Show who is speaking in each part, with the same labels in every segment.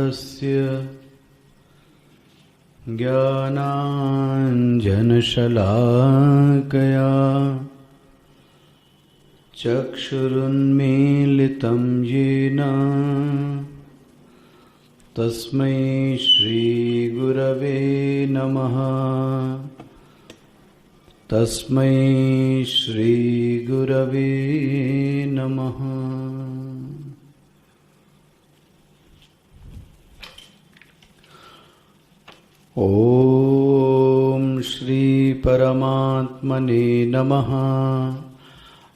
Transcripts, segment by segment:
Speaker 1: तस्य ज्ञानाञ्जनशलाकया चक्षुरुन्मीलितं येन तस्मै श्रीगुरवे नमः। तस्मै श्रीगुरवे नमः। ॐ श्री परमात्मने नमः।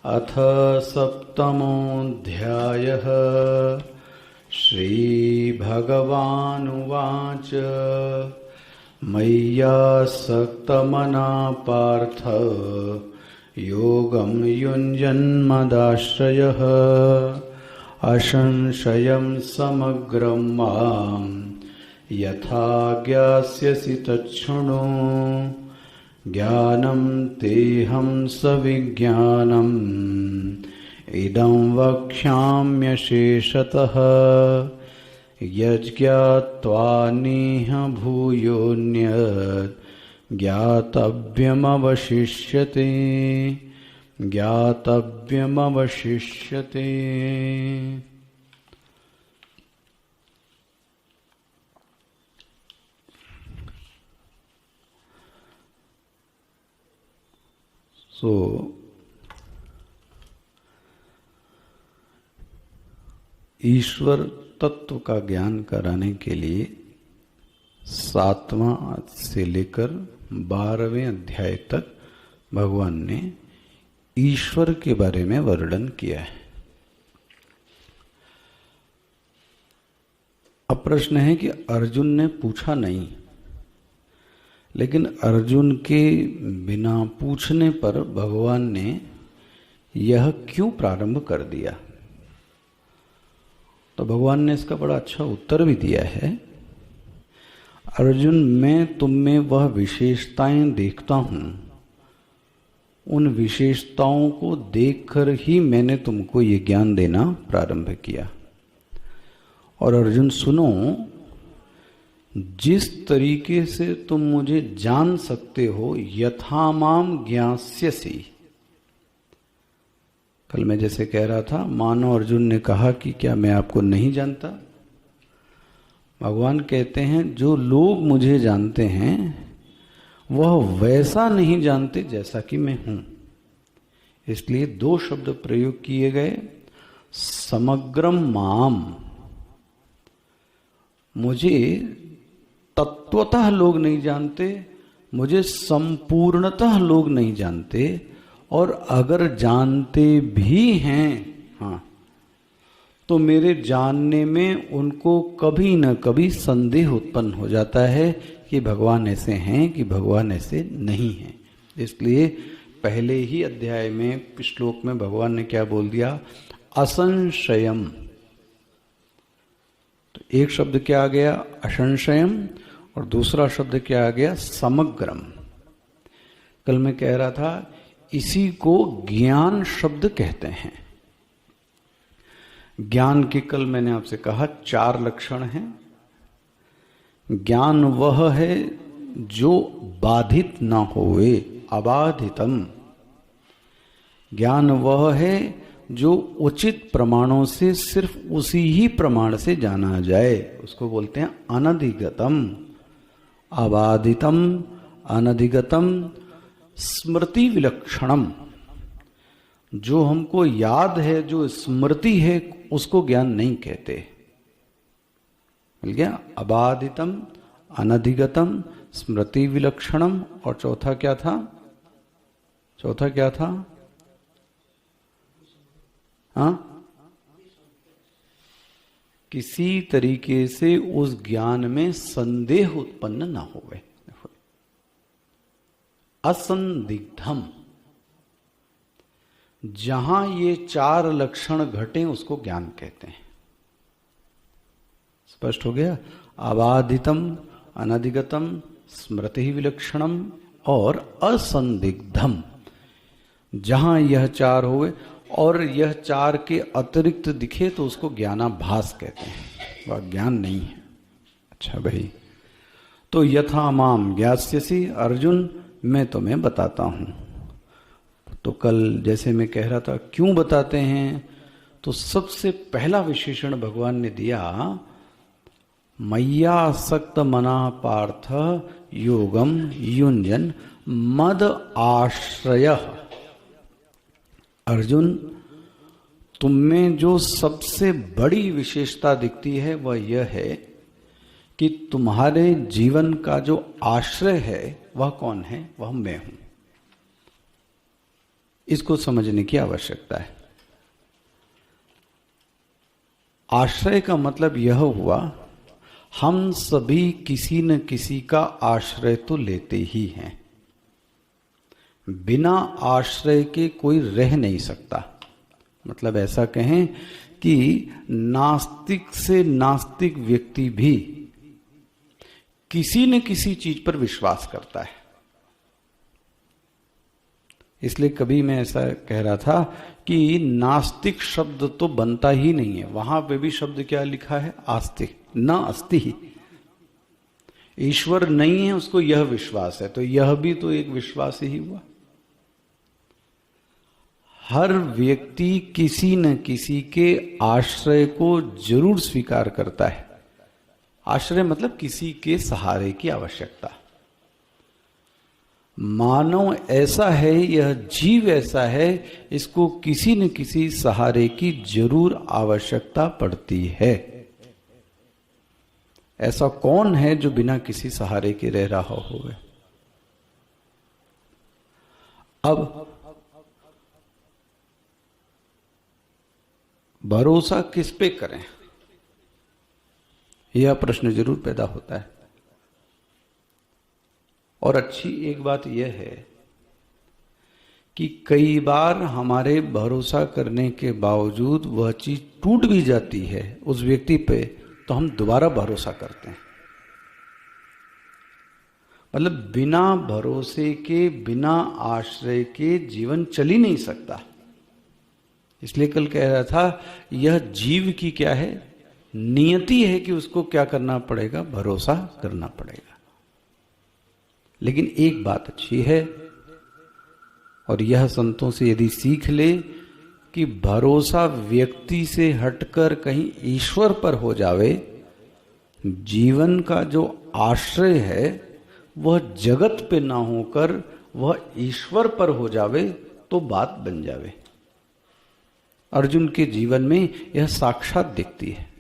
Speaker 1: अथ सप्तमोऽध्यायः। श्रीभगवानुवाच मय्यासक्तमना पार्थ योगं युञ्जन्मदाश्रयः असंशयं समग्रं मां यथा ज्ञास्यसि तच्छृणु। ज्ञानं तेऽहं सविज्ञानम् इदं वक्ष्याम्यशेषतः यज्ज्ञात्वा नेह भूयोऽन्यत् ज्ञातव्यमवशिष्यते। ज्ञातव्यमवशिष्यते। ईश्वर तत्व का ज्ञान कराने के लिए 7वां से लेकर 12वें अध्याय तक भगवान ने ईश्वर के बारे में वर्णन किया है। अब प्रश्न है कि अर्जुन ने पूछा नहीं, लेकिन अर्जुन के बिना पूछने पर भगवान ने यह क्यों प्रारंभ कर दिया? तो भगवान ने इसका बड़ा अच्छा उत्तर भी दिया है। अर्जुन, मैं तुम में वह विशेषताएं देखता हूं, उन विशेषताओं को देखकर ही मैंने तुमको ये ज्ञान देना प्रारंभ किया। और अर्जुन सुनो, जिस तरीके से तुम मुझे जान सकते हो, यथा माम ज्ञास्यसि। कल मैं जैसे कह रहा था, मानो अर्जुन ने कहा कि क्या मैं आपको नहीं जानता? भगवान कहते हैं जो लोग मुझे जानते हैं वह वैसा नहीं जानते जैसा कि मैं हूं। इसलिए 2 शब्द प्रयोग किए गए। समग्रम माम, मुझे तत्वतः लोग नहीं जानते, मुझे संपूर्णतः लोग नहीं जानते, और अगर जानते भी हैं तो मेरे जानने में उनको कभी न कभी संदेह उत्पन्न हो जाता है कि भगवान ऐसे हैं कि भगवान ऐसे नहीं हैं। इसलिए पहले ही अध्याय में श्लोक में भगवान ने क्या बोल दिया? असंशयम। तो एक शब्द क्या आ गया? असंशयम। और दूसरा शब्द क्या आ गया? समग्रम। कल मैं कह रहा था इसी को ज्ञान शब्द कहते हैं। ज्ञान के कल मैंने आपसे कहा 4 लक्षण हैं। ज्ञान वह है जो बाधित ना होए, अबाधितम। ज्ञान वह है जो उचित प्रमाणों से सिर्फ उसी ही प्रमाण से जाना जाए, उसको बोलते हैं अनधिगतम। अबाधितम, अनधिगतम, स्मृति विलक्षणम। जो हमको याद है, जो स्मृति है, उसको ज्ञान नहीं कहते। मिल गया? अबाधितम, अनधिगतम, स्मृति विलक्षणम। और चौथा क्या था? चौथा क्या था? किसी तरीके से उस ज्ञान में संदेह उत्पन्न ना होवे। असंदिग्धम। जहां ये 4 लक्षण घटे उसको ज्ञान कहते हैं। स्पष्ट हो गया? अबाधितम, अनधिगतम, स्मृति विलक्षणम और असंदिग्धम। जहां यह 4 हुए और यह 4 के अतिरिक्त दिखे तो उसको ज्ञानाभास कहते हैं, वह ज्ञान नहीं है। अच्छा भाई, तो यथा माम ज्ञास्यसि अर्जुन, मैं तुम्हें बताता हूं। तो कल जैसे मैं कह रहा था क्यों बताते हैं, तो सबसे पहला विशेषण भगवान ने दिया, मय्यासक्त मना पार्थ योगम युञ्जन मद आश्रय। अर्जुन, तुम में जो सबसे बड़ी विशेषता दिखती है वह यह है कि तुम्हारे जीवन का जो आश्रय है वह कौन है, वह मैं हूं। इसको समझने की आवश्यकता है। आश्रय का मतलब यह हुआ, हम सभी किसी न किसी का आश्रय तो लेते ही हैं। बिना आश्रय के कोई रह नहीं सकता। मतलब ऐसा कहें कि नास्तिक से नास्तिक व्यक्ति भी किसी न किसी चीज पर विश्वास करता है। इसलिए कभी मैं ऐसा कह रहा था कि नास्तिक शब्द तो बनता ही नहीं है। वहां पे भी शब्द क्या लिखा है, आस्तिक, न अस्ति ही। ईश्वर नहीं है उसको यह विश्वास है, तो यह भी तो एक विश्वास ही हुआ। हर व्यक्ति किसी न किसी के आश्रय को जरूर स्वीकार करता है। आश्रय मतलब किसी के सहारे की आवश्यकता। मानव ऐसा है, यह जीव ऐसा है, इसको किसी न किसी सहारे की जरूर आवश्यकता पड़ती है। ऐसा कौन है जो बिना किसी सहारे के रह रहा होवे? अब भरोसा किस पे करें, यह प्रश्न जरूर पैदा होता है। और अच्छी एक बात यह है कि कई बार हमारे भरोसा करने के बावजूद वह चीज टूट भी जाती है उस व्यक्ति पे, तो हम दोबारा भरोसा करते हैं। मतलब बिना भरोसे के, बिना आश्रय के जीवन चल ही नहीं सकता। इसलिए कल कह रहा था, यह जीव की क्या है, नियति है कि उसको क्या करना पड़ेगा, भरोसा करना पड़ेगा। लेकिन एक बात अच्छी है, और यह संतों से यदि सीख ले कि भरोसा व्यक्ति से हटकर कहीं ईश्वर पर हो जावे, जीवन का जो आश्रय है वह जगत पे ना होकर वह ईश्वर पर हो जावे, तो बात बन जावे। अर्जुन के जीवन में यह साक्षात दिखती है।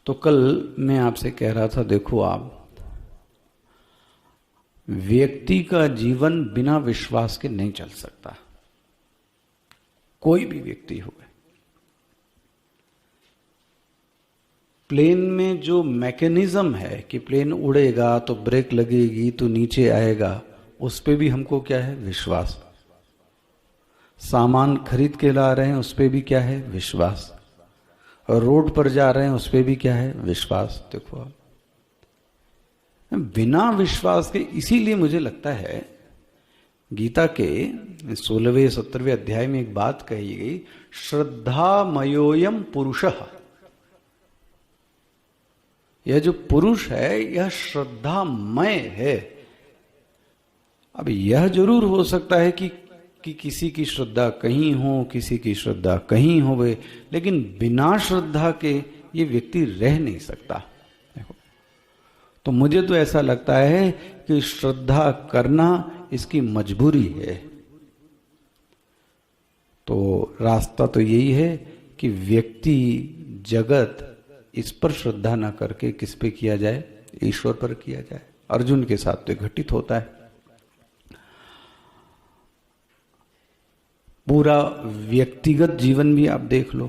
Speaker 1: तो कल मैं आपसे कह रहा था, देखो आप, व्यक्ति का जीवन बिना विश्वास के नहीं चल सकता। कोई भी व्यक्ति हो। प्लेन में जो मैकेनिज्म है कि प्लेन उड़ेगा तो ब्रेक लगेगी तो नीचे आएगा, उस पे भी हमको क्या है, विश्वास। सामान खरीद के ला रहे हैं, उस पे भी क्या है, विश्वास। और रोड पर जा रहे हैं, उस पे भी क्या है, विश्वास। देखो आप, बिना विश्वास के, इसीलिए मुझे लगता है गीता के 16वें 17वें अध्याय में एक बात कही गई, श्रद्धामयोयम पुरुषः। यह जो पुरुष है यह श्रद्धामय है। अब यह जरूर हो सकता है कि किसी की श्रद्धा कहीं हो, किसी की श्रद्धा कहीं होवे, लेकिन बिना श्रद्धा के ये व्यक्ति रह नहीं सकता। देखो, तो मुझे तो ऐसा लगता है कि श्रद्धा करना इसकी मजबूरी है। तो रास्ता तो यही है कि व्यक्ति, जगत इस पर श्रद्धा ना करके किस पे किया जाए, ईश्वर पर किया जाए। अर्जुन के साथ तो घटित होता है। पूरा व्यक्तिगत जीवन भी आप देख लो,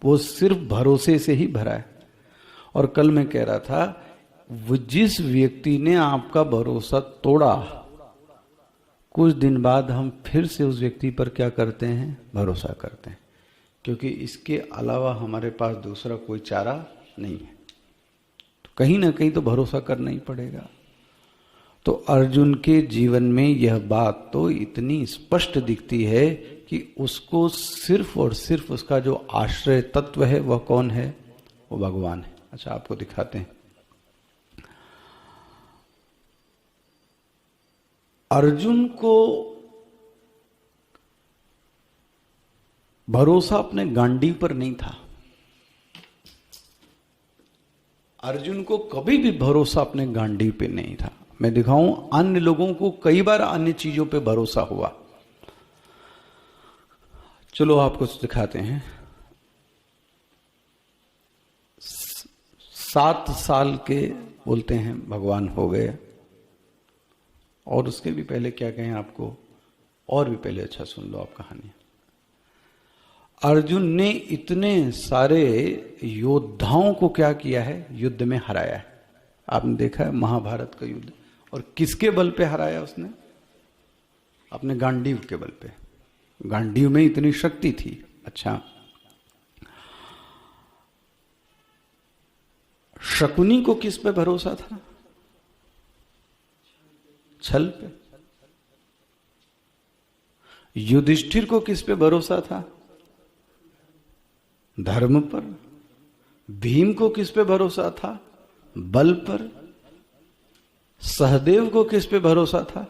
Speaker 1: वो सिर्फ भरोसे से ही भरा है। और कल मैं कह रहा था, वो जिस व्यक्ति ने आपका भरोसा तोड़ा, कुछ दिन बाद हम फिर से उस व्यक्ति पर क्या करते हैं, भरोसा करते हैं, क्योंकि इसके अलावा हमारे पास दूसरा कोई चारा नहीं है। तो कहीं ना कहीं तो भरोसा करना ही पड़ेगा। तो अर्जुन के जीवन में यह बात तो इतनी स्पष्ट दिखती है कि उसको सिर्फ और सिर्फ उसका जो आश्रय तत्व है वह कौन है, वो भगवान है। अच्छा, आपको दिखाते हैं। अर्जुन को भरोसा अपने गांडीव पर नहीं था। अर्जुन को कभी भी भरोसा अपने गांडीव पे नहीं था। मैं दिखाऊं, अन्य लोगों को कई बार अन्य चीजों पे भरोसा हुआ। चलो आपको दिखाते हैं। 7 साल के बोलते हैं भगवान हो गए, और उसके भी पहले क्या कहें आपको, और भी पहले अच्छा सुन लो आप कहानी। अर्जुन ने इतने सारे योद्धाओं को क्या किया है, युद्ध में हराया है। आपने देखा है महाभारत का युद्ध, और किसके बल पे हराया उसने? अपने गांडीव के बल पे। गांडीव में इतनी शक्ति थी। अच्छा, शकुनी को किस पे भरोसा था? छल पे। युधिष्ठिर को किस पे भरोसा था? धर्म पर। भीम को किस पे भरोसा था? बल पर। सहदेव को किस पे भरोसा था?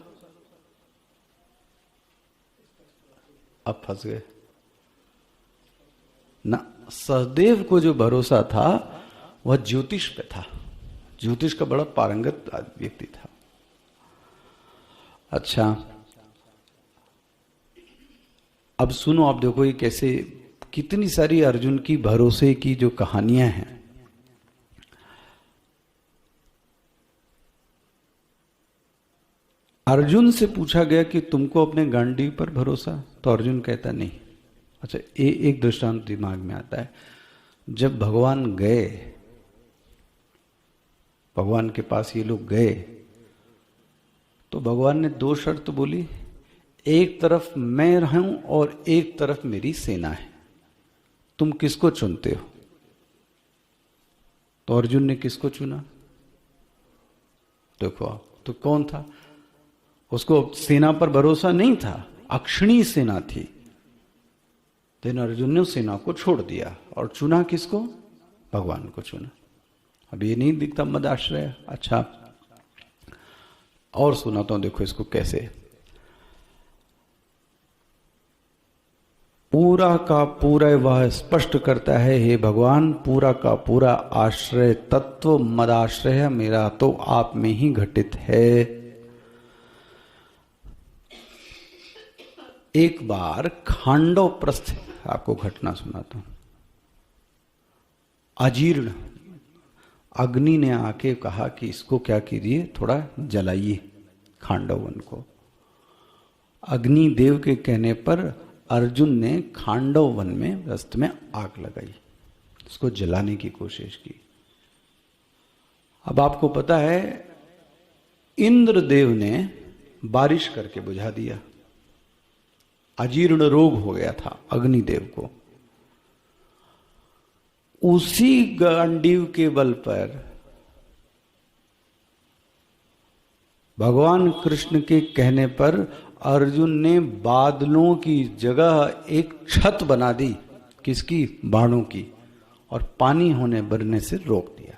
Speaker 1: अब फंस गए ना। सहदेव को जो भरोसा था वह ज्योतिष पे था। ज्योतिष का बड़ा पारंगत व्यक्ति था। अच्छा, अब सुनो, आप देखो ये कैसे, कितनी सारी अर्जुन की भरोसे की जो कहानियां हैं। अर्जुन से पूछा गया कि तुमको अपने गांडीव पर भरोसा, तो अर्जुन कहता नहीं। अच्छा, एक दृष्टांत दिमाग में आता है। जब भगवान गए, भगवान के पास ये लोग गए, तो भगवान ने 2 शर्त बोली। एक तरफ मैं रहूं और एक तरफ मेरी सेना है, तुम किसको चुनते हो? तो अर्जुन ने किसको चुना? देखो आप, तो कौन था? उसको सेना पर भरोसा नहीं था, अक्षणी सेना थी। लेकिन अर्जुन ने उस सेना को छोड़ दिया और चुना किसको? भगवान को चुना। अब ये नहीं दिखता मदाश्रय? अच्छा, और सुनाता हूं, देखो इसको कैसे। पूरा का पूरा वह स्पष्ट करता है, हे भगवान, पूरा का पूरा आश्रय तत्व मदाश्रय मेरा तो आप में ही घटित है। एक बार खांडव प्रस्थ, आपको घटना सुनाता हूं। अजीर्ण अग्नि ने आके कहा कि इसको क्या कीजिए, थोड़ा जलाइए खांडव वन को। अग्नि देव के कहने पर अर्जुन ने खांडव वन में रस्त में आग लगाई, उसको जलाने की कोशिश की। अब आपको पता है, इंद्रदेव ने बारिश करके बुझा दिया। अजीर्ण रोग हो गया था अग्निदेव को। उसी गांडीव के बल पर भगवान कृष्ण के कहने पर अर्जुन ने बादलों की जगह एक छत बना दी। किसकी? बाणों की। और पानी होने बरने से रोक दिया।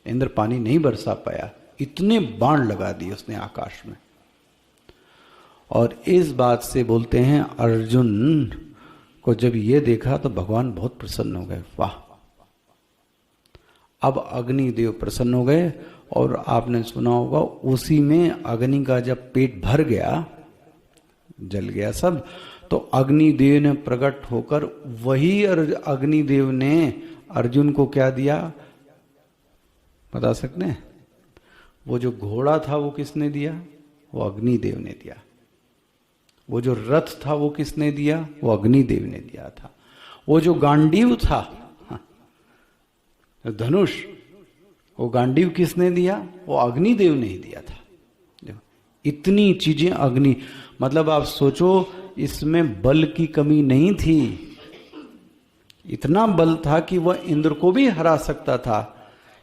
Speaker 1: इंद्र पानी नहीं बरसा पाया, इतने बाण लगा दिए उसने आकाश में। और इस बात से बोलते हैं, अर्जुन को जब ये देखा तो भगवान बहुत प्रसन्न हो गए। वाह! अब अग्निदेव प्रसन्न हो गए। और आपने सुना होगा, उसी में अग्नि का जब पेट भर गया, जल गया सब, तो अग्निदेव ने प्रकट होकर, वही अग्निदेव ने अर्जुन को क्या दिया बता सकते हैं? वो जो घोड़ा था वो किसने दिया? वो अग्निदेव ने दिया। वो जो रथ था वो किसने दिया? वो अग्निदेव ने दिया था। वो जो गांडीव था, धनुष, वो गांडीव किसने दिया? वो अग्निदेव ने ही दिया था। इतनी चीजें अग्नि, मतलब आप सोचो, इसमें बल की कमी नहीं थी। इतना बल था कि वह इंद्र को भी हरा सकता था।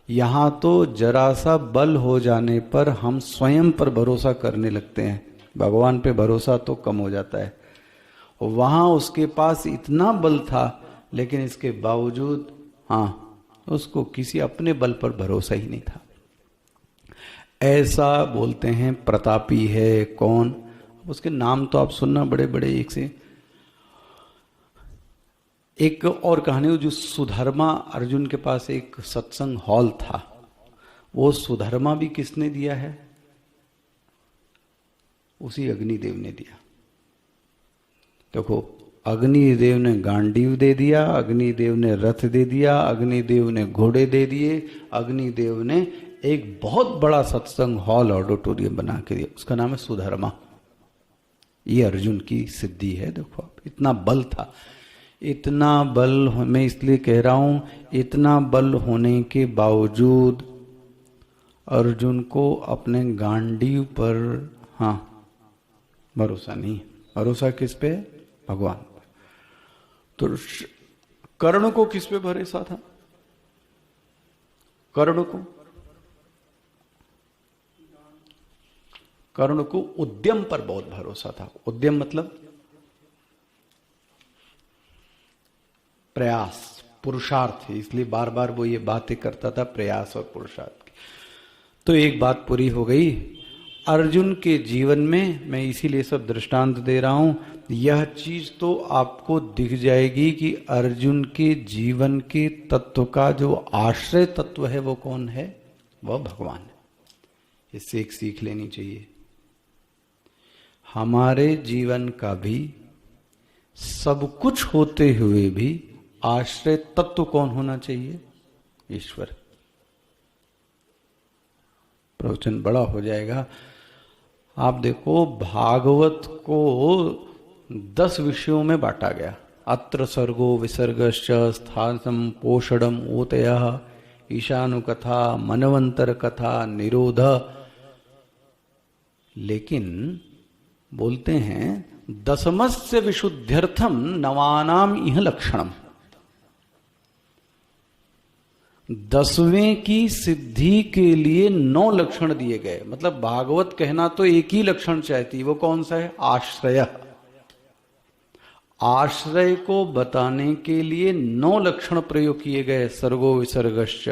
Speaker 1: यहां तो जरा सा बल हो जाने पर हम स्वयं पर भरोसा करने लगते हैं, भगवान पे भरोसा तो कम हो जाता है। वहां उसके पास इतना बल था, लेकिन इसके बावजूद, हाँ, उसको किसी अपने बल पर भरोसा ही नहीं था। ऐसा बोलते हैं प्रतापी है कौन, उसके नाम तो आप सुनना बड़े बड़े एक से एक। और कहानी जो सुधर्मा, अर्जुन के पास एक सत्संग हॉल था, वो सुधर्मा भी किसने दिया है? उसी अग्निदेव ने दिया। देखो, अग्निदेव ने गांडीव दे दिया, अग्निदेव ने रथ दे दिया, अग्निदेव ने घोड़े दे दिए, अग्निदेव ने एक बहुत बड़ा सत्संग हॉल ऑडिटोरियम बना के दिया, उसका नाम है सुधर्मा। ये अर्जुन की सिद्धि है। देखो इतना बल था, इतना बल, मैं इसलिए कह रहा हूं, इतना बल होने के बावजूद अर्जुन को अपने गांडीव पर भरोसा नहीं। भरोसा किस पे? भगवान पर। तो कर्ण को किस पे भरोसा था? कर्ण को उद्यम पर बहुत भरोसा था। उद्यम मतलब प्रयास, पुरुषार्थ, इसलिए बार बार वो ये बातें करता था, प्रयास और पुरुषार्थ की। तो एक बात पूरी हो गई अर्जुन के जीवन में। मैं इसीलिए सब दृष्टांत दे रहा हूं, यह चीज तो आपको दिख जाएगी कि अर्जुन के जीवन के तत्व का जो आश्रय तत्व है वो कौन है? वह भगवान है। इससे एक सीख लेनी चाहिए, हमारे जीवन का भी सब कुछ होते हुए भी आश्रय तत्व कौन होना चाहिए? ईश्वर। प्रवचन बड़ा हो जाएगा। आप देखो, भागवत को 10 विषयों में बांटा गया। अत्र सर्गो विसर्गश्च स्थानम पोषणम ओतयः ईशानुकथा मनवंतर कथा निरोध। लेकिन बोलते हैं दशमस्य विशुद्ध्यर्थम नवानाम इह लक्षणम। 10वें की सिद्धि के लिए 9 लक्षण दिए गए। मतलब भागवत कहना तो एक ही लक्षण चाहती, वो कौन सा है? आश्रय। आश्रय को बताने के लिए 9 लक्षण प्रयोग किए गए, सर्गो विसर्गश्च।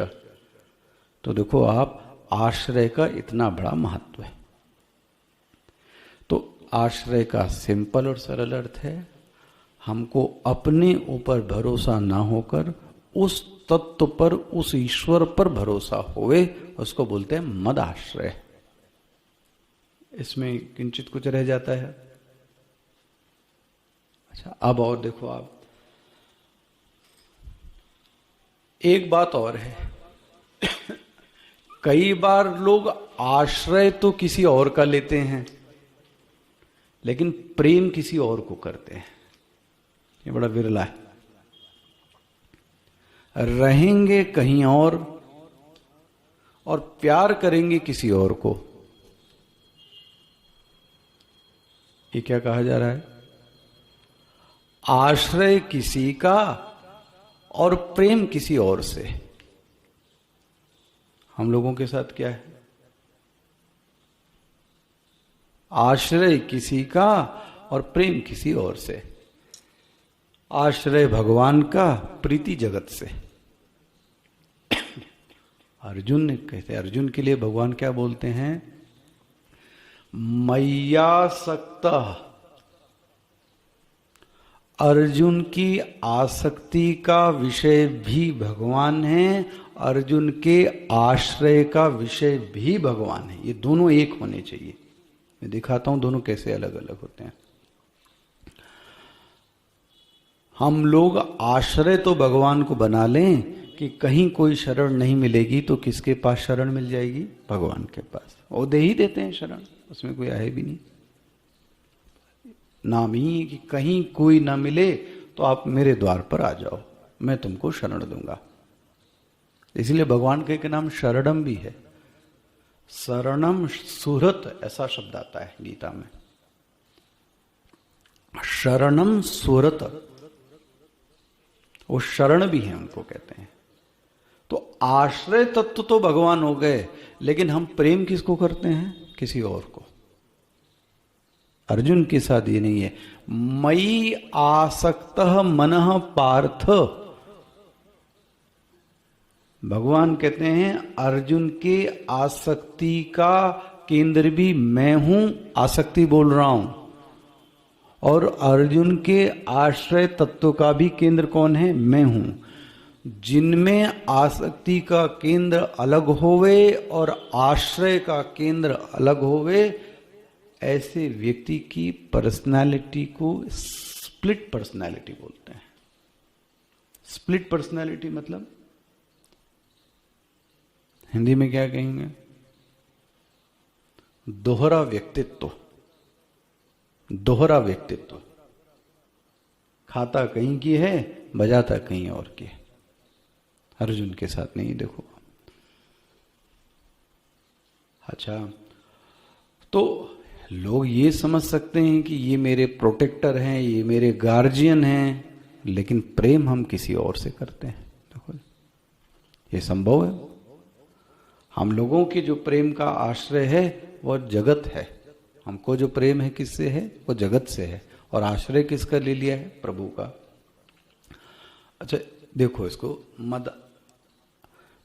Speaker 1: तो देखो आप, आश्रय का इतना बड़ा महत्व है। तो आश्रय का सिंपल और सरल अर्थ है, हमको अपने ऊपर भरोसा ना होकर उस तत्व पर, उस ईश्वर पर भरोसा होवे, उसको बोलते हैं मद आश्रय। इसमें किंचित कुछ रह जाता है। अच्छा, अब और देखो आप, एक बात और है। कई बार लोग आश्रय तो किसी और का लेते हैं, लेकिन प्रेम किसी और को करते हैं। ये बड़ा विरला है। रहेंगे कहीं और प्यार करेंगे किसी और को। ये क्या कहा जा रहा है? आश्रय किसी का और प्रेम किसी और से। हम लोगों के साथ क्या है? आश्रय किसी का और प्रेम किसी और से। आश्रय भगवान का, प्रीति जगत से। अर्जुन ने कहते, अर्जुन के लिए भगवान क्या बोलते हैं? मय्यासक्त। अर्जुन की आसक्ति का विषय भी भगवान है, अर्जुन के आश्रय का विषय भी भगवान है। ये दोनों एक होने चाहिए। मैं दिखाता हूं दोनों कैसे अलग अलग होते हैं। हम लोग आश्रय तो भगवान को बना लें कि कहीं कोई शरण नहीं मिलेगी तो किसके पास शरण मिल जाएगी? भगवान के पास। वो दे ही देते हैं शरण, उसमें कोई आहे भी नहीं। नाम ही कि कहीं कोई ना मिले तो आप मेरे द्वार पर आ जाओ, मैं तुमको शरण दूंगा। इसलिए भगवान के नाम शरणम भी है। शरणम सुहृत ऐसा शब्द आता है गीता में। शरणम सुहृत, वो शरण भी है, उनको कहते हैं। तो आश्रय तत्व तो भगवान हो गए, लेकिन हम प्रेम किसको करते हैं? किसी और को। अर्जुन के साथ ये नहीं है। मयि आसक्त मनः पार्थ। भगवान कहते हैं अर्जुन के आसक्ति का केंद्र भी मैं हूं, आसक्ति बोल रहा हूं, और अर्जुन के आश्रय तत्व का भी केंद्र कौन है? मैं हूं। जिनमें आसक्ति का केंद्र अलग होवे और आश्रय का केंद्र अलग होवे, ऐसे व्यक्ति की पर्सनालिटी को स्प्लिट पर्सनालिटी बोलते हैं। स्प्लिट पर्सनालिटी मतलब हिंदी में क्या कहेंगे? दोहरा व्यक्तित्व। दोहरा व्यक्तित्व, खाता कहीं की है, बजाता कहीं और की है। अर्जुन के साथ नहीं, देखो। अच्छा, तो लोग ये समझ सकते हैं कि ये मेरे प्रोटेक्टर हैं, ये मेरे गार्जियन हैं, लेकिन प्रेम हम किसी और से करते हैं। देखो, ये संभव है। हम लोगों के जो प्रेम का आश्रय है वह जगत है। हमको जो प्रेम है किससे है? वो जगत से है। और आश्रय किसका ले लिया है? प्रभु का। अच्छा देखो, इसको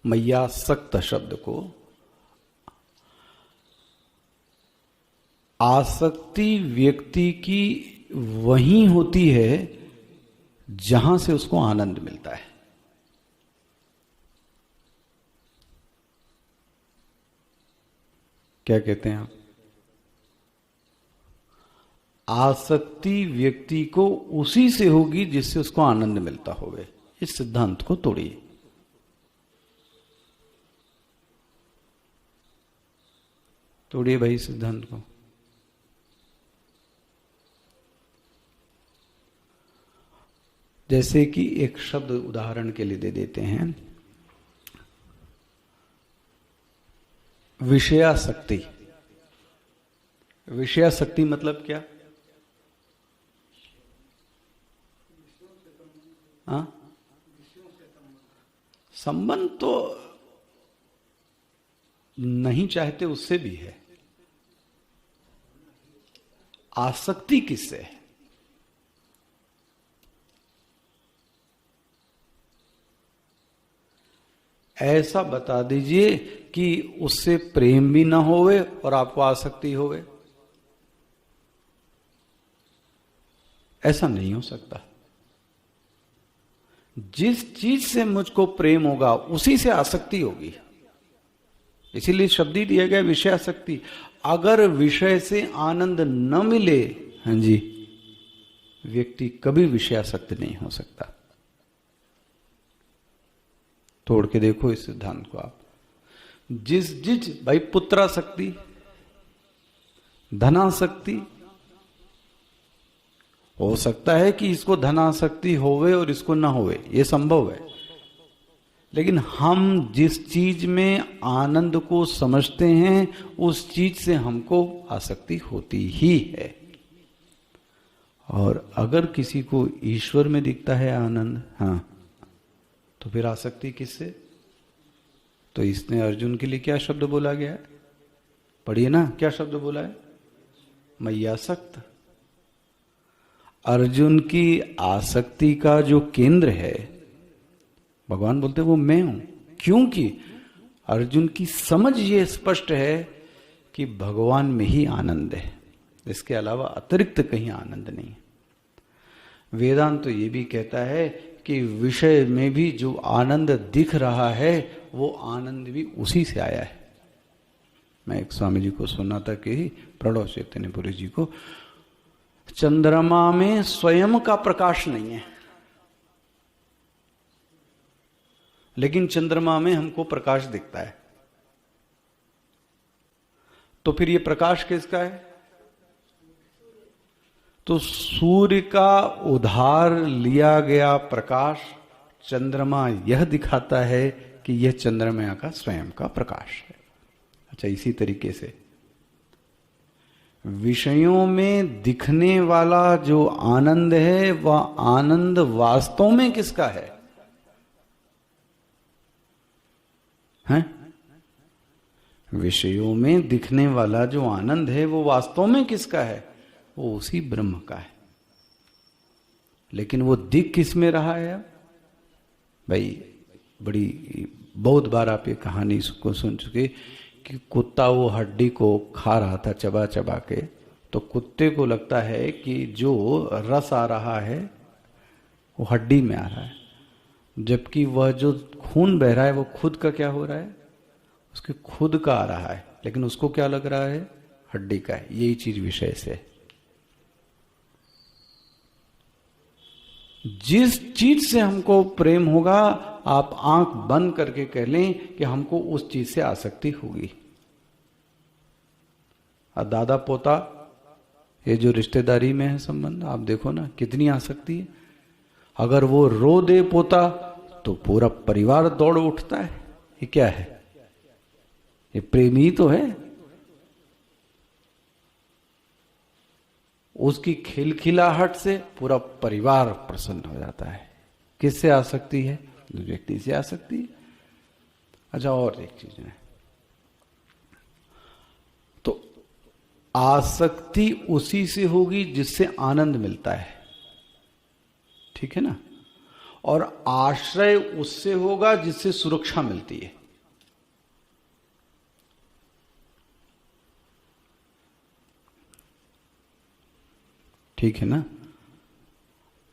Speaker 1: मय्यासक्त शब्द को, आसक्ति व्यक्ति की वही होती है जहां से उसको आनंद मिलता है। क्या कहते हैं आप? आसक्ति व्यक्ति को उसी से होगी जिससे उसको आनंद मिलता होवे। इस सिद्धांत को तोड़िए। तोड़िए भाई सिद्धांत को। जैसे कि एक शब्द उदाहरण के लिए दे देते हैं, विषयासक्ति। विषयासक्ति मतलब क्या? हाँ, संबंध तो नहीं चाहते उससे भी है। आसक्ति किससे है? ऐसा बता दीजिए कि उससे प्रेम भी ना होवे और आपको आसक्ति होवे। ऐसा नहीं हो सकता। जिस चीज से मुझको प्रेम होगा उसी से आसक्ति होगी। इसीलिए शब्द ही दिया गया विषयासक्ति। अगर विषय से आनंद न मिले, हाँ जी, व्यक्ति कभी विषयासक्त नहीं हो सकता। तोड़ के देखो इस सिद्धांत को आप। जिस भाई पुत्रासक्ति, धनासक्ति, हो सकता है कि इसको धनासक्ति होवे और इसको ना होवे, ये संभव है। लेकिन हम जिस चीज में आनंद को समझते हैं उस चीज से हमको आसक्ति होती ही है। और अगर किसी को ईश्वर में दिखता है आनंद, हाँ, तो फिर आसक्ति किससे? तो इसने अर्जुन के लिए क्या शब्द बोला गया है? पढ़िए ना, क्या शब्द बोला है? मय्यासक्त। अर्जुन की आसक्ति का जो केंद्र है, भगवान बोलते हैं वो मैं हूं। क्योंकि अर्जुन की समझ ये स्पष्ट है कि भगवान में ही आनंद है, इसके अलावा अतिरिक्त कहीं आनंद नहीं है। वेदांत तो ये भी कहता है कि विषय में भी जो आनंद दिख रहा है वो आनंद भी उसी से आया है। मैं एक स्वामी जी को सुना था कि प्रणव चैतन्यपुरी जी को, चंद्रमा में स्वयं का प्रकाश नहीं है, लेकिन चंद्रमा में हमको प्रकाश दिखता है। तो फिर ये प्रकाश किसका है? तो सूर्य का उधार लिया गया प्रकाश चंद्रमा यह दिखाता है कि यह चंद्रमा का स्वयं का प्रकाश है। अच्छा, इसी तरीके से विषयों में दिखने वाला जो आनंद है वह आनंद वास्तव में किसका है? हैं? विषयों में दिखने वाला जो आनंद है वो वास्तव में किसका है? वो उसी ब्रह्म का है। लेकिन वो दिख किस में रहा है? भाई बड़ी बहुत बार आप ये कहानी को सुन चुके कि कुत्ता वो हड्डी को खा रहा था चबा चबा के, तो कुत्ते को लगता है कि जो रस आ रहा है वो हड्डी में आ रहा है, जबकि वह जो खून बह रहा है वो खुद का क्या हो रहा है, उसके खुद का आ रहा है, लेकिन उसको क्या लग रहा है, हड्डी का है। यही चीज विषय से, जिस चीज से हमको प्रेम होगा, आप आंख बंद करके कह लें कि हमको उस चीज से आसक्ति होगी। दादा पोता ये जो रिश्तेदारी में है संबंध, आप देखो ना कितनी आसक्ति है। अगर वो रो दे पोता तो पूरा परिवार दौड़ उठता है। ये क्या है, ये प्रेम ही तो है। उसकी खिलखिलाहट से पूरा परिवार प्रसन्न हो जाता है। किससे आसक्ति है, व्यक्ति से आसक्ति है। अच्छा, और एक चीज है, तो आसक्ति उसी से होगी जिससे आनंद मिलता है, ठीक है ना, और आश्रय उससे होगा जिससे सुरक्षा मिलती है। ठीक है ना,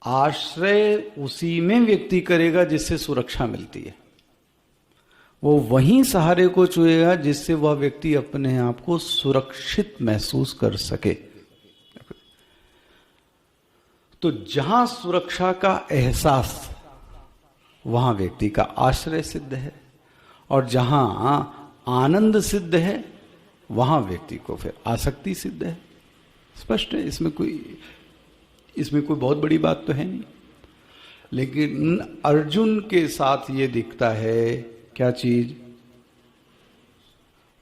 Speaker 1: आश्रय उसी में व्यक्ति करेगा जिससे सुरक्षा मिलती है। वो वहीं सहारे को चुनेगा जिससे वह व्यक्ति अपने आप को सुरक्षित महसूस कर सके। तो जहां सुरक्षा का एहसास, वहां व्यक्ति का आश्रय सिद्ध है, और जहां आनंद सिद्ध है वहां व्यक्ति को फिर आसक्ति सिद्ध है। स्पष्ट है, इसमें कोई बहुत बड़ी बात तो है नहीं। लेकिन अर्जुन के साथ ये दिखता है, क्या चीज,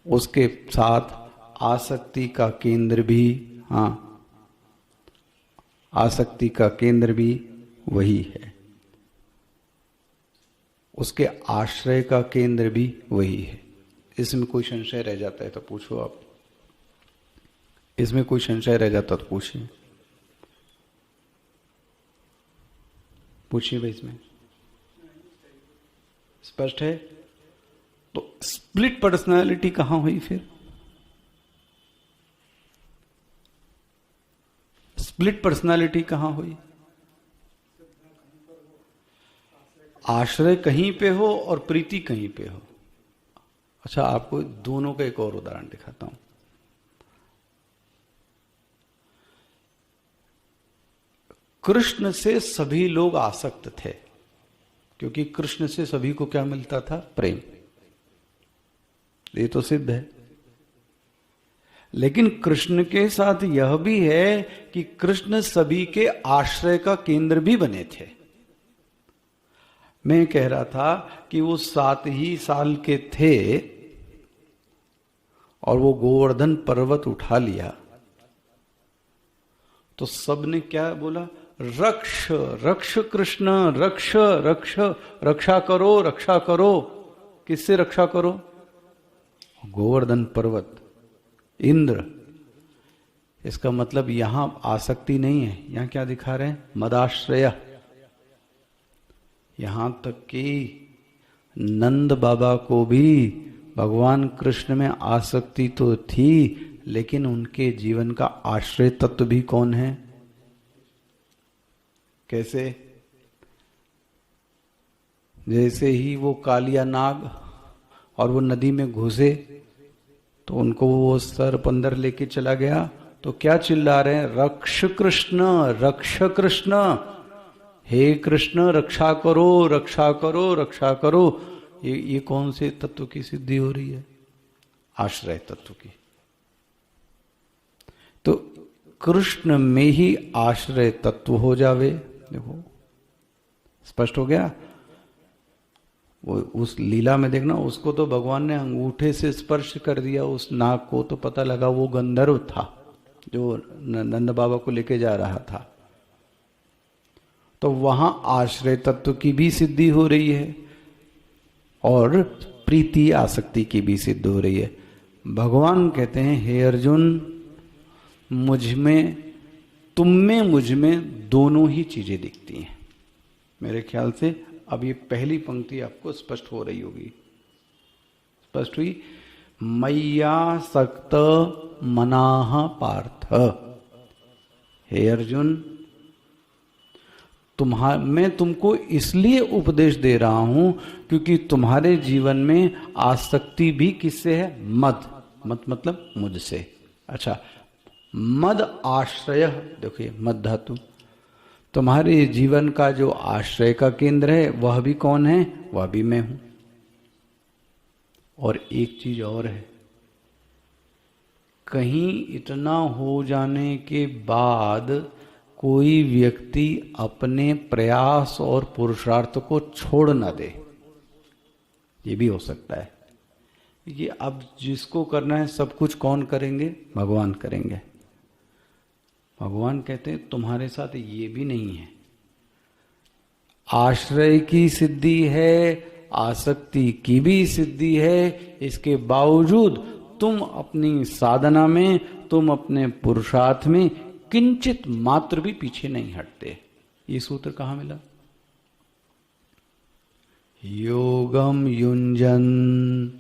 Speaker 1: उसके साथ आसक्ति का केंद्र भी, हाँ, आसक्ति का केंद्र भी वही है, उसके आश्रय का केंद्र भी वही है। इसमें कोई संशय रह जाता है तो पूछो आप, इसमें कोई संशय रह जाता तो पूछिए, पूछिए भाई। इसमें स्पष्ट है। तो स्प्लिट पर्सनालिटी कहां हुई फिर, स्प्लिट पर्सनालिटी कहां हुई, आश्रय कहीं पे हो और प्रीति कहीं पे हो। अच्छा, आपको दोनों का एक और उदाहरण दिखाता हूं। कृष्ण से सभी लोग आसक्त थे, क्योंकि कृष्ण से सभी को क्या मिलता था, प्रेम। ये तो सिद्ध है। लेकिन कृष्ण के साथ यह भी है कि कृष्ण सभी के आश्रय का केंद्र भी बने थे। मैं कह रहा था कि वो 7 ही साल के थे और वो गोवर्धन पर्वत उठा लिया, तो सबने क्या बोला, रक्ष रक्ष कृष्ण, रक्ष रक्ष, रक्षा करो रक्षा करो। किससे रक्षा करो, गोवर्धन पर्वत, इंद्र। इसका मतलब यहां आसक्ति नहीं है, यहां क्या दिखा रहे हैं, मदाश्रय। यहां तक कि नंद बाबा को भी भगवान कृष्ण में आसक्ति तो थी, लेकिन उनके जीवन का आश्रय तत्व भी कौन है, कैसे, जैसे ही वो कालिया नाग और वो नदी में घुसे तो उनको वो सर्प अंदर लेके चला गया, तो क्या चिल्ला रहे हैं, रक्ष कृष्ण रक्ष कृष्ण, हे कृष्ण रक्षा करो रक्षा करो रक्षा करो। ये कौन से तत्व की सिद्धि हो रही है, आश्रय तत्व की। तो कृष्ण में ही आश्रय तत्व हो जावे। देखो स्पष्ट हो गया। वो उस लीला में देखना, उसको तो भगवान ने अंगूठे से स्पर्श कर दिया उस नाग को, तो पता लगा वो गंधर्व था जो नंद बाबा को लेके जा रहा था। तो वहां आश्रय तत्व की भी सिद्धि हो रही है और प्रीति आसक्ति की भी सिद्ध हो रही है। भगवान कहते हैं, हे अर्जुन, मुझ में, तुम में, मुझ में दोनों ही चीजें दिखती हैं। मेरे ख्याल से अब ये पहली पंक्ति आपको स्पष्ट हो रही होगी। स्पष्ट हुई। मैया सक्त मनाह पार्थ। हे अर्जुन, मैं तुमको इसलिए उपदेश दे रहा हूं क्योंकि तुम्हारे जीवन में आसक्ति भी किससे है? मद। मद मतलब मुझसे। अच्छा, मद आश्रय, देखिए मद धातु, तुम्हारे जीवन का जो आश्रय का केंद्र है वह भी कौन है? वह भी मैं हूं। और एक चीज और है, कहीं इतना हो जाने के बाद कोई व्यक्ति अपने प्रयास और पुरुषार्थ को छोड़ न दे, ये भी हो सकता है। ये अब जिसको करना है सब कुछ कौन करेंगे? भगवान करेंगे। भगवान कहते हैं तुम्हारे साथ ये भी नहीं है। आश्रय की सिद्धि है, आसक्ति की भी सिद्धि है, इसके बावजूद तुम अपनी साधना में, तुम अपने पुरुषार्थ में किंचित मात्र भी पीछे नहीं हटते। ये सूत्र कहां मिला? योगम युंजन,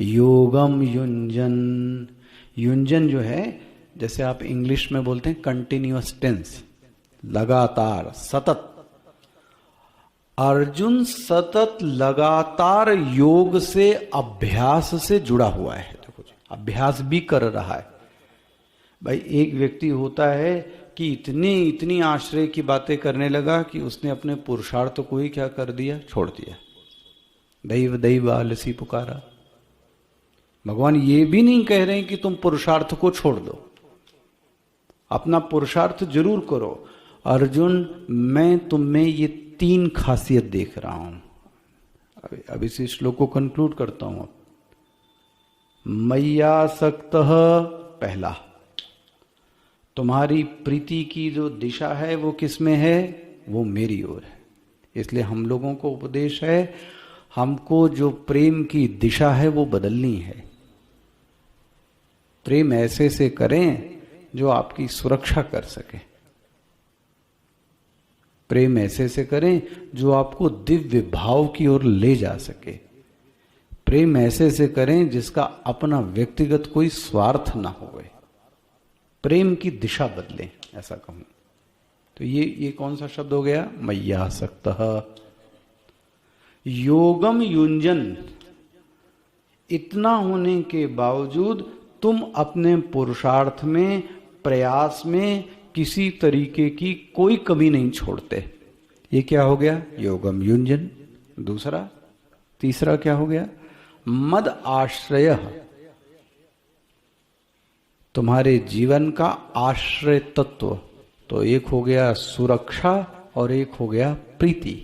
Speaker 1: योगम युंजन। युंजन जो है, जैसे आप इंग्लिश में बोलते हैं कंटिन्यूअस टेंस, लगातार, सतत। अर्जुन सतत लगातार योग से, अभ्यास से जुड़ा हुआ है। देखो, अभ्यास भी कर रहा है। भाई एक व्यक्ति होता है कि इतनी आश्रय की बातें करने लगा कि उसने अपने पुरुषार्थ को ही क्या कर दिया? छोड़ दिया। दैव दैव आलसी पुकारा। भगवान ये भी नहीं कह रहे हैं कि तुम पुरुषार्थ को छोड़ दो, अपना पुरुषार्थ जरूर करो। अर्जुन, मैं तुम में ये 3 खासियत देख रहा हूं। अब इस श्लोक को कंक्लूड करता हूं। मय्यासक्त, पहला, तुम्हारी प्रीति की जो दिशा है वो किस में है? वो मेरी ओर है। इसलिए हम लोगों को उपदेश है, हमको जो प्रेम की दिशा है वो बदलनी है। प्रेम ऐसे से करें जो आपकी सुरक्षा कर सके। प्रेम ऐसे से करें जो आपको दिव्य भाव की ओर ले जा सके। प्रेम ऐसे से करें जिसका अपना व्यक्तिगत कोई स्वार्थ ना होवे। प्रेम की दिशा बदलें, ऐसा कहूं तो ये कौन सा शब्द हो गया? मय्यासक्तः। योगम युंजन, इतना होने के बावजूद तुम अपने पुरुषार्थ में, प्रयास में किसी तरीके की कोई कमी नहीं छोड़ते। ये क्या हो गया? योगम युंजन। दूसरा, तीसरा क्या हो गया? मद आश्रय, तुम्हारे जीवन का आश्रय तत्व। तो एक हो गया सुरक्षा और एक हो गया प्रीति।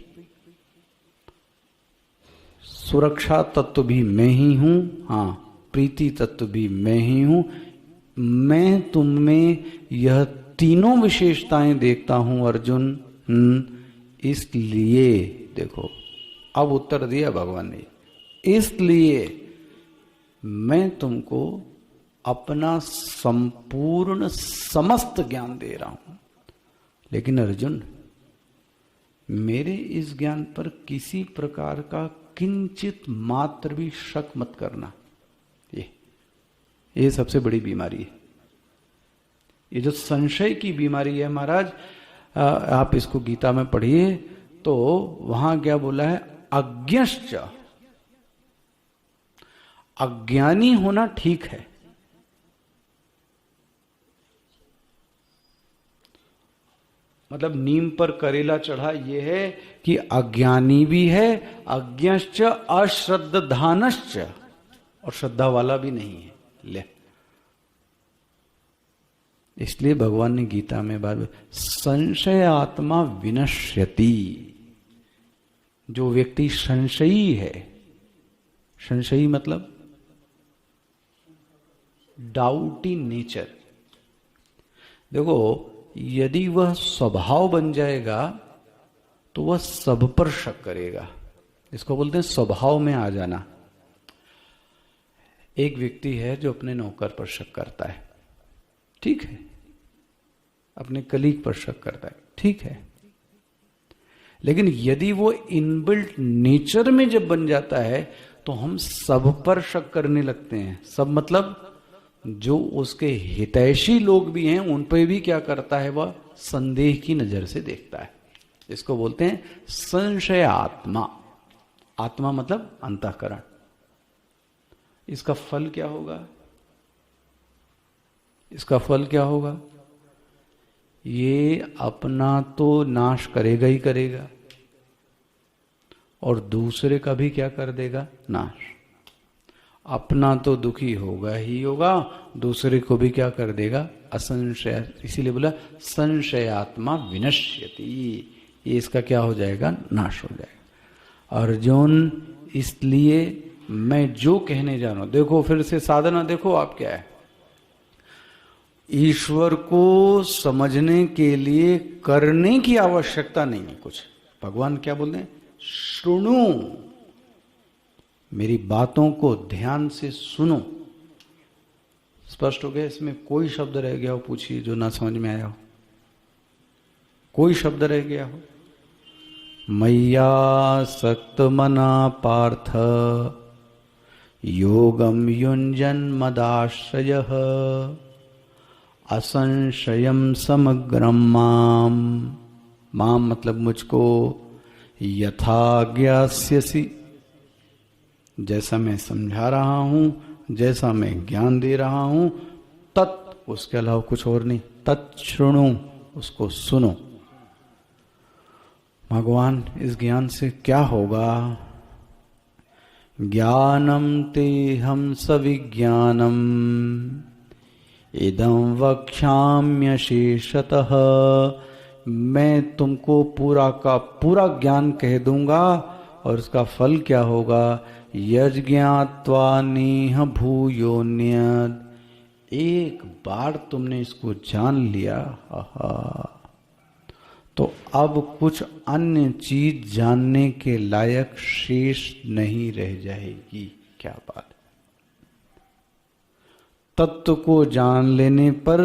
Speaker 1: सुरक्षा तत्व भी मैं ही हूं, हाँ, प्रीति तत्व भी मैं ही हूं। मैं तुम में यह तीनों विशेषताएं देखता हूं अर्जुन। इसलिए देखो, अब उत्तर दिया भगवान ने, इसलिए मैं तुमको अपना संपूर्ण समस्त ज्ञान दे रहा हूं। लेकिन अर्जुन, मेरे इस ज्ञान पर किसी प्रकार का किंचित मात्र भी शक मत करना। ये सबसे बड़ी बीमारी है। ये जो संशय की बीमारी है महाराज, आप इसको गीता में पढ़िए तो वहां क्या बोला है? अज्ञश्च। अज्ञानी होना ठीक है, मतलब नीम पर करेला चढ़ा ये है कि अज्ञानी भी है, अज्ञश्च अश्रद्धानश्च, और श्रद्धा वाला भी नहीं है। ले, इसलिए भगवान ने गीता में बात, संशय आत्मा विनश्यति। जो व्यक्ति संशयी है, संशयी मतलब डाउटी नेचर। देखो, यदि वह स्वभाव बन जाएगा तो वह सब पर शक करेगा। इसको बोलते हैं स्वभाव में आ जाना। एक व्यक्ति है जो अपने नौकर पर शक करता है, ठीक है, अपने कलीग पर शक करता है, ठीक है, लेकिन यदि वो इनबिल्ट नेचर में जब बन जाता है तो हम सब पर शक करने लगते हैं। सब मतलब जो उसके हितैषी लोग भी हैं उन पर भी क्या करता है, वह संदेह की नजर से देखता है। इसको बोलते हैं संशय आत्मा। आत्मा मतलब अंतःकरण। इसका फल क्या होगा? इसका फल क्या होगा? ये अपना तो नाश करेगा ही करेगा और दूसरे का भी क्या कर देगा? नाश। अपना तो दुखी होगा ही होगा, दूसरे को भी क्या कर देगा? असंशय। इसीलिए बोला संशयात्मा विनश्यति। ये इसका क्या हो जाएगा? नाश हो जाएगा। अर्जुन, इसलिए मैं जो कहने जा रहा हूं, देखो फिर से साधना देखो आप क्या है। ईश्वर को समझने के लिए करने की आवश्यकता नहीं है कुछ। भगवान क्या बोलते हैं? सुनो, मेरी बातों को ध्यान से सुनो। स्पष्ट हो गया? इसमें कोई शब्द रह गया हो पूछिए जो ना समझ में आया हो? कोई शब्द रह गया हो? मय्या सक्त मना पार्थ योगम युंजन मदाश्रयः असंशयम समग्रम माम। माम मतलब मुझको, यथा ज्ञास्यसि जैसा मैं समझा रहा हूं, जैसा मैं ज्ञान दे रहा हूं, तत् उसके अलावा कुछ और नहीं, तच्छृणु उसको सुनो। भगवान, इस ज्ञान से क्या होगा? ज्ञानम ते हम सविज्ञानम इदं वक्ष्याम्य शेषतः। मैं तुमको पूरा का पूरा ज्ञान कह दूंगा और उसका फल क्या होगा? यज्ञात्वा नेह भूयोन्यत्। एक बार तुमने इसको जान लिया, तो अब कुछ अन्य चीज जानने के लायक शेष नहीं रह जाएगी। क्या बात! तत्व को जान लेने पर,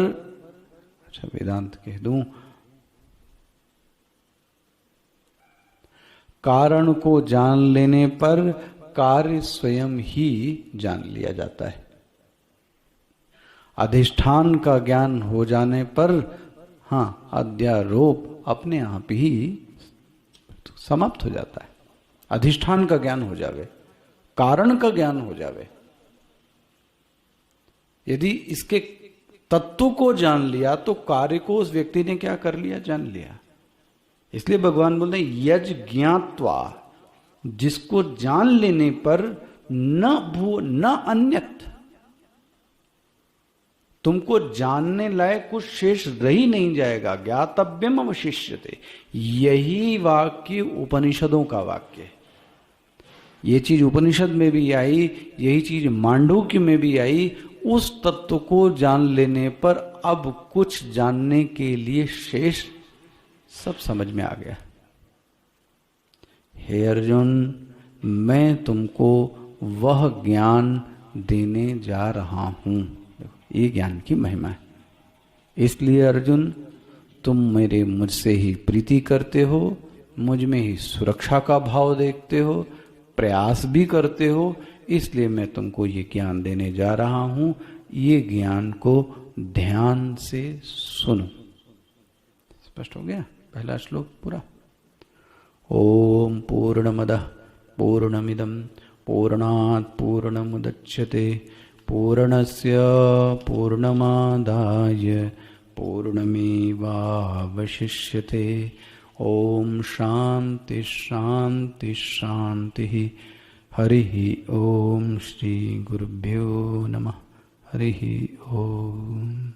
Speaker 1: अच्छा वेदांत कह दूं, कारण को जान लेने पर कार्य स्वयं ही जान लिया जाता है। अधिष्ठान का ज्ञान हो जाने पर हाँ, अध्यारोप अपने आप ही समाप्त हो जाता है। अधिष्ठान का ज्ञान हो जावे, कारण का ज्ञान हो जावे। यदि इसके तत्व को जान लिया तो कार्य को उस व्यक्ति ने क्या कर लिया? जान लिया। इसलिए भगवान बोलते हैं यज ज्ञात्वा, जिसको जान लेने पर न भू न अन्यत, तुमको जानने लायक कुछ शेष रही नहीं जाएगा। ज्ञातव्यम अवशिष्यते, यही वाक्य उपनिषदों का वाक्य है। ये चीज उपनिषद में भी आई, यही चीज मांडूक्य में भी आई। उस तत्व को जान लेने पर अब कुछ जानने के लिए शेष सब समझ में आ गया। हे अर्जुन, मैं तुमको वह ज्ञान देने जा रहा हूं। ये ज्ञान की महिमा है। इसलिए अर्जुन, तुम मेरे मुझसे ही प्रीति करते हो, मुझ में ही सुरक्षा का भाव देखते हो, प्रयास भी करते हो, इसलिए मैं तुमको ये ज्ञान देने जा रहा हूं। ये ज्ञान को ध्यान से सुनो। स्पष्ट हो गया? पहला श्लोक पूरा। ओम पूर्णमदः पूर्णमिदं पूर्णात् पूर्णमुदच्यते पूर्णस्य पूर्णमादाय पूर्णमेवावशिष्यते। ओम शांति शांति शांति। हरि ओम श्री गुरुभ्यो नमः। हरि ओम।